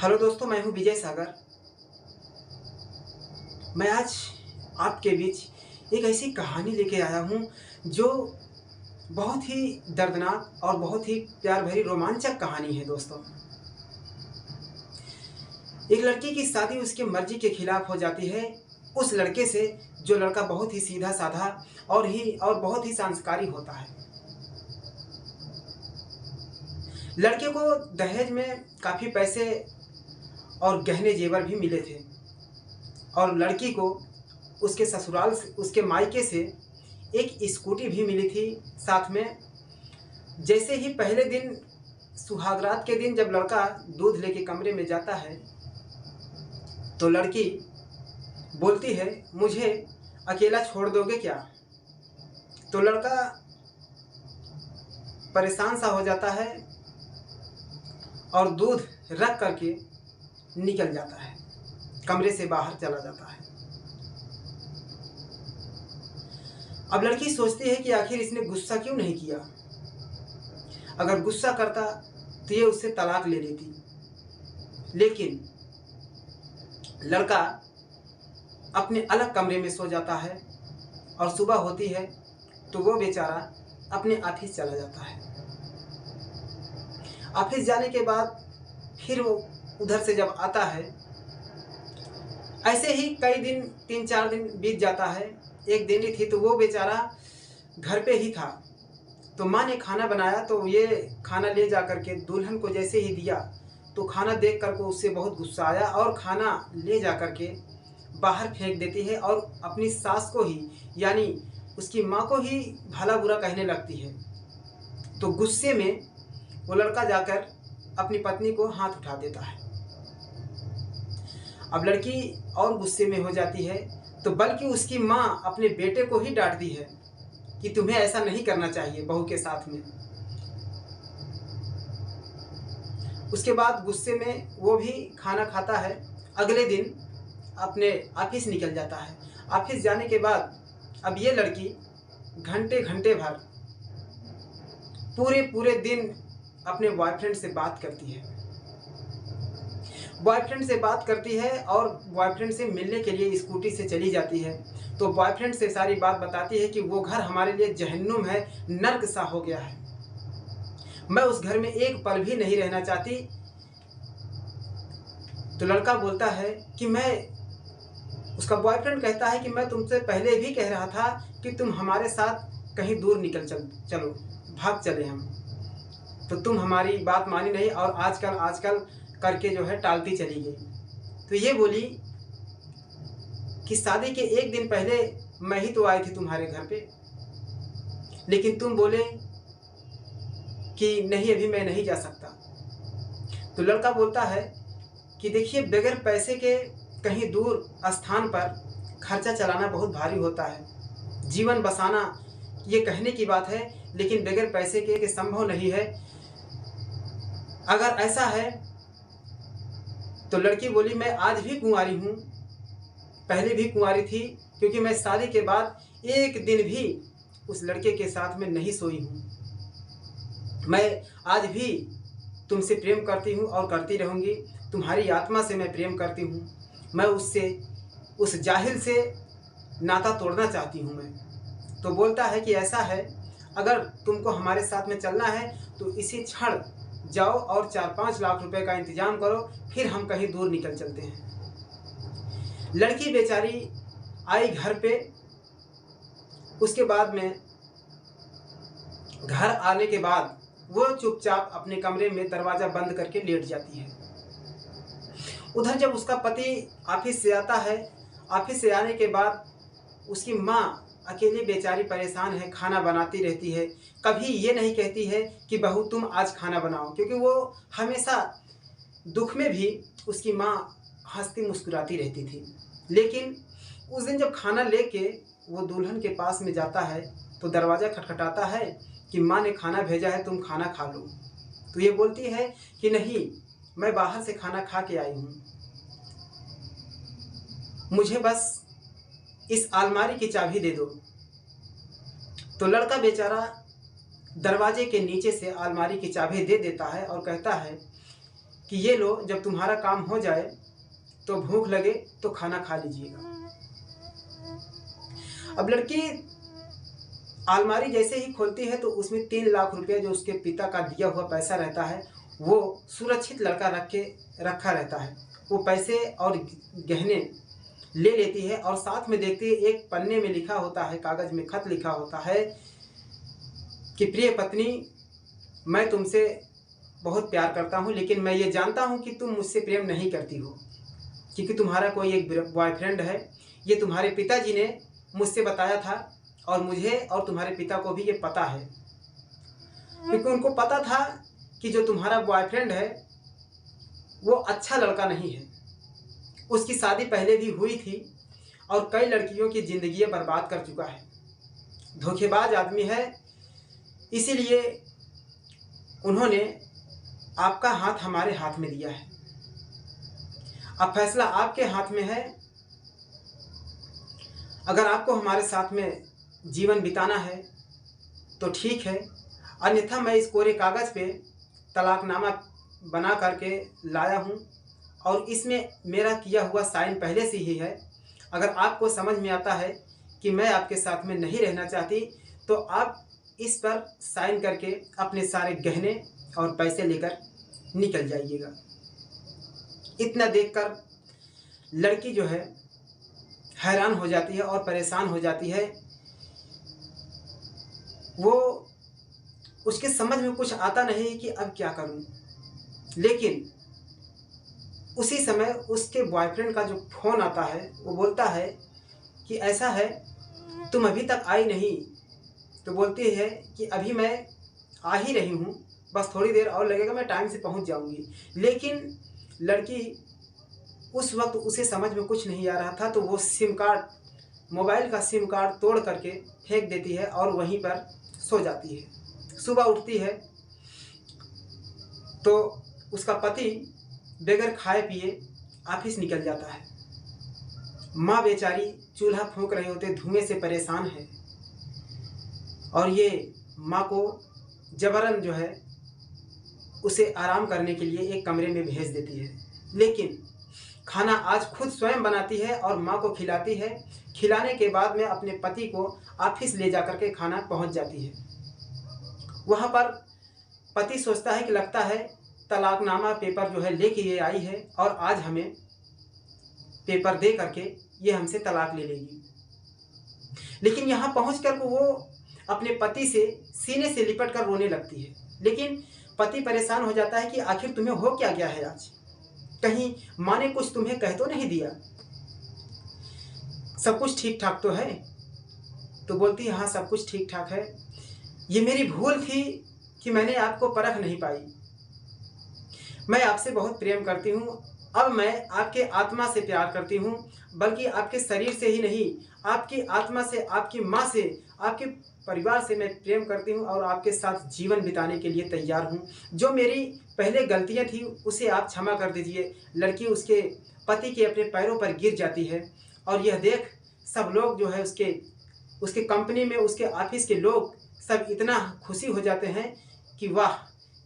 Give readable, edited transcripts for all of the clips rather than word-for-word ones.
Hello दोस्तों, मैं हूं विजय सागर। मैं आज आपके बीच एक ऐसी कहानी लेके आया हूं जो बहुत ही दर्दनाक और बहुत ही प्यार भरी रोमांचक कहानी है। दोस्तों, एक लड़की की शादी उसकी मर्जी के खिलाफ हो जाती है, उस लड़के से जो लड़का बहुत ही सीधा साधा और बहुत ही संस्कारी होता है। लड़के को दहेज में काफ़ी पैसे और गहने जेवर भी मिले थे और लड़की को उसके ससुराल से, उसके मायके से एक स्कूटी भी मिली थी साथ में। जैसे ही पहले दिन, सुहागरात के दिन, जब लड़का दूध लेके कमरे में जाता है तो लड़की बोलती है, मुझे अकेला छोड़ दोगे क्या? तो लड़का परेशान सा हो जाता है और दूध रख करके निकल जाता है, कमरे से बाहर चला जाता है। अब लड़की सोचती है कि आखिर इसने गुस्सा क्यों नहीं किया। अगर गुस्सा करता तो ये उससे तलाक ले लेती। लेकिन लड़का अपने अलग कमरे में सो जाता है और सुबह होती है तो वो बेचारा अपने ऑफिस चला जाता है। ऑफिस जाने के बाद फिर वो उधर से जब आता है, ऐसे ही कई दिन, 3-4 दिन बीत जाता है। एक दिन ही थी तो वो बेचारा घर पे ही था, तो माँ ने खाना बनाया तो ये खाना ले जा करके दुल्हन को जैसे ही दिया तो खाना देख करके उससे बहुत गुस्सा आया और खाना ले जा करके बाहर फेंक देती है और अपनी सास को ही, यानी उसकी माँ को ही भला बुरा कहने लगती है। तो गुस्से में वो लड़का जाकर अपनी पत्नी को हाथ उठा देता है। अब लड़की और गुस्से में हो जाती है, तो बल्कि उसकी माँ अपने बेटे को ही डांटती है कि तुम्हें ऐसा नहीं करना चाहिए बहू के साथ में। उसके बाद गुस्से में वो भी खाना खाता है। अगले दिन अपने ऑफिस निकल जाता है। ऑफिस जाने के बाद अब ये लड़की घंटे घंटे भर पूरे पूरे दिन अपने बॉयफ्रेंड से बात करती है। बॉयफ्रेंड से बात करती है और बॉयफ्रेंड से मिलने के लिए स्कूटी से चली जाती है। तो बॉयफ्रेंड से सारी बात बताती है कि वो घर हमारे लिए जहन्नुम है, नर्क सा हो गया है, मैं उस घर में एक पल भी नहीं रहना चाहती। तो लड़का बोलता है कि उसका बॉयफ्रेंड कहता है कि मैं तुमसे पहले भी कह रहा था कि तुम हमारे साथ कहीं दूर निकल चलो, भाग चले हम, तो तुम हमारी बात मानी नहीं और आजकल करके जो है टालती चली गई। तो ये बोली कि शादी के एक दिन पहले मैं ही तो आई थी तुम्हारे घर पे, लेकिन तुम बोले कि नहीं, अभी मैं नहीं जा सकता। तो लड़का बोलता है कि देखिए, बगैर पैसे के कहीं दूर स्थान पर खर्चा चलाना बहुत भारी होता है। जीवन बसाना ये कहने की बात है, लेकिन बगैर पैसे के संभव नहीं है। अगर ऐसा है तो लड़की बोली, मैं आज भी कुंवारी हूँ, पहले भी कुंवारी थी, क्योंकि मैं शादी के बाद एक दिन भी उस लड़के के साथ में नहीं सोई हूँ। मैं आज भी तुमसे प्रेम करती हूँ और करती रहूँगी। तुम्हारी आत्मा से मैं प्रेम करती हूँ। मैं उस जाहिल से नाता तोड़ना चाहती हूँ मैं। तो बोलता है कि ऐसा है, अगर तुमको हमारे साथ में चलना है तो इसी क्षण जाओ और 4-5 लाख रुपए का इंतजाम करो, फिर हम कहीं दूर निकल चलते हैं। लड़की बेचारी आई घर पे। उसके बाद में घर आने के बाद वो चुपचाप अपने कमरे में दरवाजा बंद करके लेट जाती है। उधर जब उसका पति ऑफिस से आता है, ऑफिस से आने के बाद उसकी माँ अकेली बेचारी परेशान है, खाना बनाती रहती है। कभी ये नहीं कहती है कि बहू तुम आज खाना बनाओ, क्योंकि वो हमेशा दुख में भी उसकी माँ हंसती मुस्कुराती रहती थी। लेकिन उस दिन जब खाना लेके वो दुल्हन के पास में जाता है तो दरवाज़ा खटखटाता है कि माँ ने खाना भेजा है, तुम खाना खा लो। तो ये बोलती है कि नहीं, मैं बाहर से खाना खा के आई हूँ, मुझे बस इस अलमारी की चाबी दे दो। तो लड़का बेचारा दरवाजे के नीचे से अलमारी की चाबी दे देता है और कहता है कि ये लो, जब तुम्हारा काम हो जाए तो भूख लगे तो खाना खा लीजिएगा। अब लड़की अलमारी जैसे ही खोलती है तो उसमें 3 लाख रुपए जो उसके पिता का दिया हुआ पैसा रहता है वो सुरक्षित लड़का रखा रहता है। वो पैसे और गहने ले लेती है और साथ में देखती है एक पन्ने में लिखा होता है, कागज में खत लिखा होता है कि प्रिय पत्नी, मैं तुमसे बहुत प्यार करता हूँ, लेकिन मैं ये जानता हूँ कि तुम मुझसे प्रेम नहीं करती हो, क्योंकि तुम्हारा कोई एक बॉयफ्रेंड है। ये तुम्हारे पिताजी ने मुझसे बताया था और मुझे और तुम्हारे पिता को भी ये पता है, क्योंकि उनको पता था कि जो तुम्हारा बॉयफ्रेंड है वो अच्छा लड़का नहीं है। उसकी शादी पहले भी हुई थी और कई लड़कियों की ज़िंदगी बर्बाद कर चुका है, धोखेबाज आदमी है। इसीलिए उन्होंने आपका हाथ हमारे हाथ में दिया है। अब फैसला आपके हाथ में है। अगर आपको हमारे साथ में जीवन बिताना है तो ठीक है, अन्यथा मैं इस कोरे कागज़ पे तलाकनामा बना करके लाया हूँ और इसमें मेरा किया हुआ साइन पहले से ही है। अगर आपको समझ में आता है कि मैं आपके साथ में नहीं रहना चाहती तो आप इस पर साइन करके अपने सारे गहने और पैसे लेकर निकल जाइएगा। इतना देखकर लड़की जो है हैरान हो जाती है और परेशान हो जाती है। वो उसके समझ में कुछ आता नहीं कि अब क्या करूं, लेकिन उसी समय उसके बॉयफ्रेंड का जो फ़ोन आता है वो बोलता है कि ऐसा है, तुम अभी तक आई नहीं। तो बोलती है कि अभी मैं आ ही रही हूँ, बस थोड़ी देर और लगेगा, मैं टाइम से पहुँच जाऊँगी। लेकिन लड़की उस वक्त उसे समझ में कुछ नहीं आ रहा था, तो वो मोबाइल का सिम कार्ड तोड़ करके फेंक देती है और वहीं पर सो जाती है। सुबह उठती है तो उसका पति बगैर खाए पिए ऑफिस निकल जाता है। माँ बेचारी चूल्हा फूंक रहे होते, धुएं से परेशान है और ये माँ को जबरन जो है उसे आराम करने के लिए एक कमरे में भेज देती है। लेकिन खाना आज खुद स्वयं बनाती है और माँ को खिलाती है। खिलाने के बाद में अपने पति को ऑफिस ले जाकर के खाना पहुँच जाती है। वहाँ पर पति सोचता है कि लगता है तलाकनामा पेपर जो है लेके ये आई है और आज हमें पेपर दे करके ये हमसे तलाक ले लेगी। लेकिन यहाँ पहुँच कर वो अपने पति से सीने से लिपट कर रोने लगती है। लेकिन पति परेशान हो जाता है कि आखिर तुम्हें हो क्या गया है आज, कहीं माँ ने कुछ तुम्हें कह तो नहीं दिया, सब कुछ ठीक ठाक तो है। तो बोलती है हाँ सब कुछ ठीक ठाक है, ये मेरी भूल थी कि मैंने आपको परख नहीं पाई। मैं आपसे बहुत प्रेम करती हूँ। अब मैं आपके आत्मा से प्यार करती हूँ, बल्कि आपके शरीर से ही नहीं, आपकी आत्मा से, आपकी माँ से, आपके परिवार से मैं प्रेम करती हूँ और आपके साथ जीवन बिताने के लिए तैयार हूँ। जो मेरी पहले गलतियाँ थी उसे आप क्षमा कर दीजिए। लड़की उसके पति के अपने पैरों पर गिर जाती है और यह देख सब लोग जो है उसके कंपनी में, उसके ऑफिस के लोग सब इतना खुशी हो जाते हैं कि वाह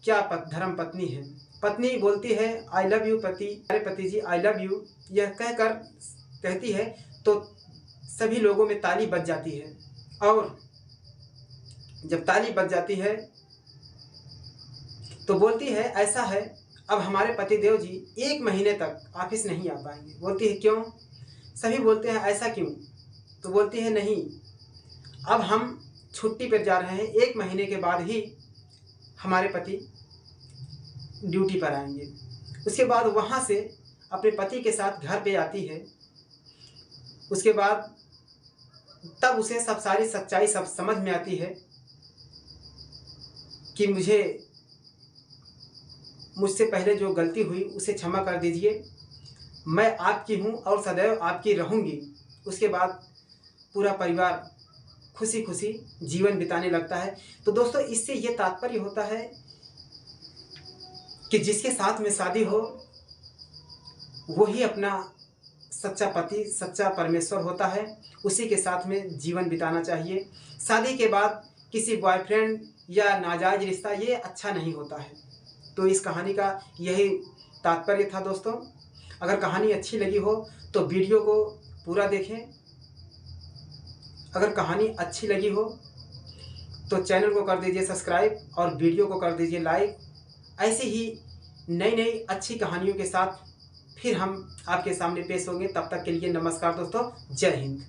क्या धर्म पत्नी है। पत्नी बोलती है आई लव यू पति, अरे पति जी आई लव यू, यह कहकर कहती है तो सभी लोगों में ताली बज जाती है। और जब ताली बज जाती है तो बोलती है ऐसा है, अब हमारे पतिदेव जी 1 महीने तक ऑफिस नहीं आ पाएंगे। बोलती है क्यों? सभी बोलते हैं ऐसा क्यों? तो बोलती है नहीं, अब हम छुट्टी पर जा रहे हैं, 1 महीने के बाद ही हमारे पति ड्यूटी पर आएंगे। उसके बाद वहाँ से अपने पति के साथ घर पे आती है। उसके बाद तब उसे सब सारी सच्चाई सब समझ में आती है कि मुझसे पहले जो गलती हुई उसे क्षमा कर दीजिए, मैं आपकी हूँ और सदैव आपकी रहूँगी। उसके बाद पूरा परिवार खुशी खुशी जीवन बिताने लगता है। तो दोस्तों इससे ये तात्पर्य होता है कि जिसके साथ में शादी हो वही अपना सच्चा पति, सच्चा परमेश्वर होता है। उसी के साथ में जीवन बिताना चाहिए। शादी के बाद किसी बॉयफ्रेंड या नाजायज रिश्ता ये अच्छा नहीं होता है। तो इस कहानी का यही तात्पर्य था दोस्तों। अगर कहानी अच्छी लगी हो तो वीडियो को पूरा देखें। अगर कहानी अच्छी लगी हो तो चैनल को कर दीजिए सब्सक्राइब और वीडियो को कर दीजिए लाइक। ऐसे ही नई नई अच्छी कहानियों के साथ फिर हम आपके सामने पेश होंगे। तब तक के लिए नमस्कार दोस्तों, जय हिंद।